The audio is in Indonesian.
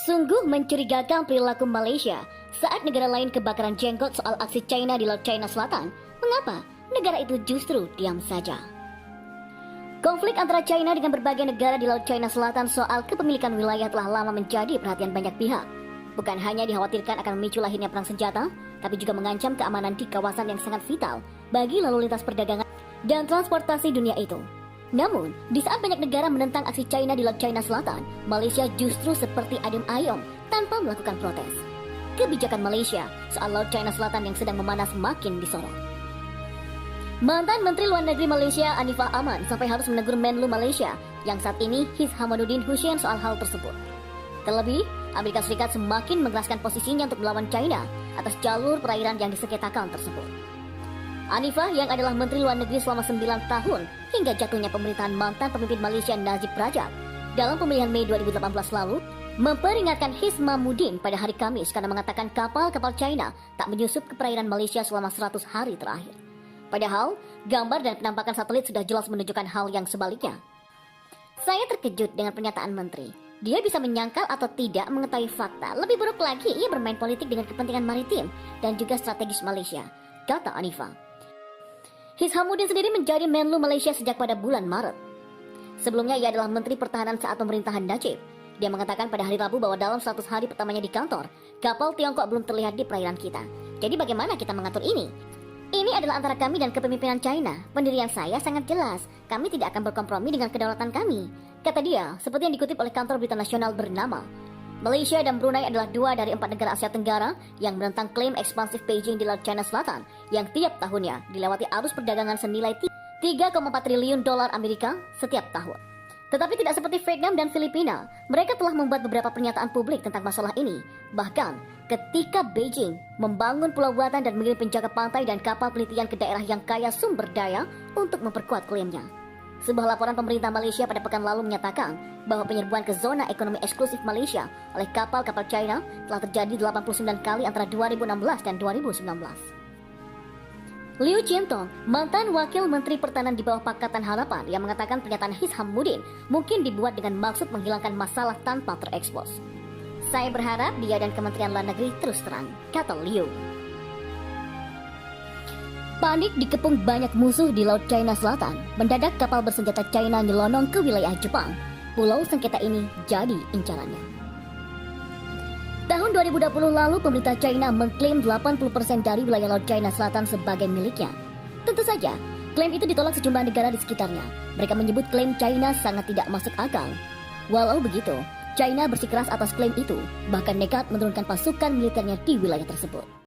Sungguh mencurigakan perilaku Malaysia saat negara lain kebakaran jenggot soal aksi China di Laut China Selatan. Mengapa negara itu justru diam saja? Konflik antara China dengan berbagai negara di Laut China Selatan soal kepemilikan wilayah telah lama menjadi perhatian banyak pihak. Bukan hanya dikhawatirkan akan memicu lahirnya perang senjata, tapi juga mengancam keamanan di kawasan yang sangat vital bagi lalu lintas perdagangan dan transportasi dunia itu. Namun, di saat banyak negara menentang aksi China di Laut China Selatan, Malaysia justru seperti adem ayem tanpa melakukan protes. Kebijakan Malaysia soal Laut China Selatan yang sedang memanas makin disorot. Mantan Menteri Luar Negeri Malaysia Anifah Aman sampai harus menegur Menlu Malaysia yang saat ini Hishamuddin Hussein soal hal tersebut. Terlebih, Amerika Serikat semakin mengeraskan posisinya untuk melawan China atas jalur perairan yang disengketakan tersebut. Anifah yang adalah Menteri Luar Negeri selama 9 tahun hingga jatuhnya pemerintahan mantan pemimpin Malaysia Najib Razak dalam pemilihan Mei 2018 lalu memperingatkan Hishamuddin pada hari Kamis karena mengatakan kapal-kapal China tak menyusup ke perairan Malaysia selama 100 hari terakhir. Padahal, gambar dan penampakan satelit sudah jelas menunjukkan hal yang sebaliknya. Saya terkejut dengan pernyataan Menteri. Dia bisa menyangkal atau tidak mengetahui fakta. Lebih buruk lagi, ia bermain politik dengan kepentingan maritim dan juga strategis Malaysia, kata Anifah. Hishamuddin sendiri menjadi Menlu Malaysia sejak pada bulan Maret. Sebelumnya ia adalah Menteri Pertahanan saat pemerintahan Najib. Dia mengatakan pada hari Rabu bahwa dalam 100 hari pertamanya di kantor, kapal Tiongkok belum terlihat di perairan kita. Jadi bagaimana kita mengatur ini? Ini adalah antara kami dan kepemimpinan China. Pendirian saya sangat jelas. Kami tidak akan berkompromi dengan kedaulatan kami, kata dia, seperti yang dikutip oleh kantor berita nasional bernama. Malaysia dan Brunei adalah 2 dari 4 negara Asia Tenggara yang menentang klaim ekspansif Beijing di Laut China Selatan yang tiap tahunnya dilewati arus perdagangan senilai 3,4 triliun dolar Amerika setiap tahun. Tetapi tidak seperti Vietnam dan Filipina, mereka telah membuat beberapa pernyataan publik tentang masalah ini. Bahkan, ketika Beijing membangun pulau buatan dan mengirim penjaga pantai dan kapal penelitian ke daerah yang kaya sumber daya untuk memperkuat klaimnya. Sebuah laporan pemerintah Malaysia pada pekan lalu menyatakan bahwa penyerbuan ke zona ekonomi eksklusif Malaysia oleh kapal-kapal China telah terjadi 89 kali antara 2016 dan 2019. Liu Chintong, mantan wakil Menteri Pertahanan di bawah Pakatan Harapan yang mengatakan pernyataan Hishamuddin mungkin dibuat dengan maksud menghilangkan masalah tanpa terekspos. Saya berharap dia dan Kementerian Luar Negeri terus terang, kata Liu. Panik dikepung banyak musuh di Laut China Selatan. Mendadak kapal bersenjata China nyelonong ke wilayah Jepang. Pulau sengketa ini jadi incarannya. Tahun 2020 lalu, pemerintah China mengklaim 80% dari wilayah Laut China Selatan sebagai miliknya. Tentu saja, klaim itu ditolak sejumlah negara di sekitarnya. Mereka menyebut klaim China sangat tidak masuk akal. Walau begitu, China bersikeras atas klaim itu, bahkan nekat menurunkan pasukan militernya di wilayah tersebut.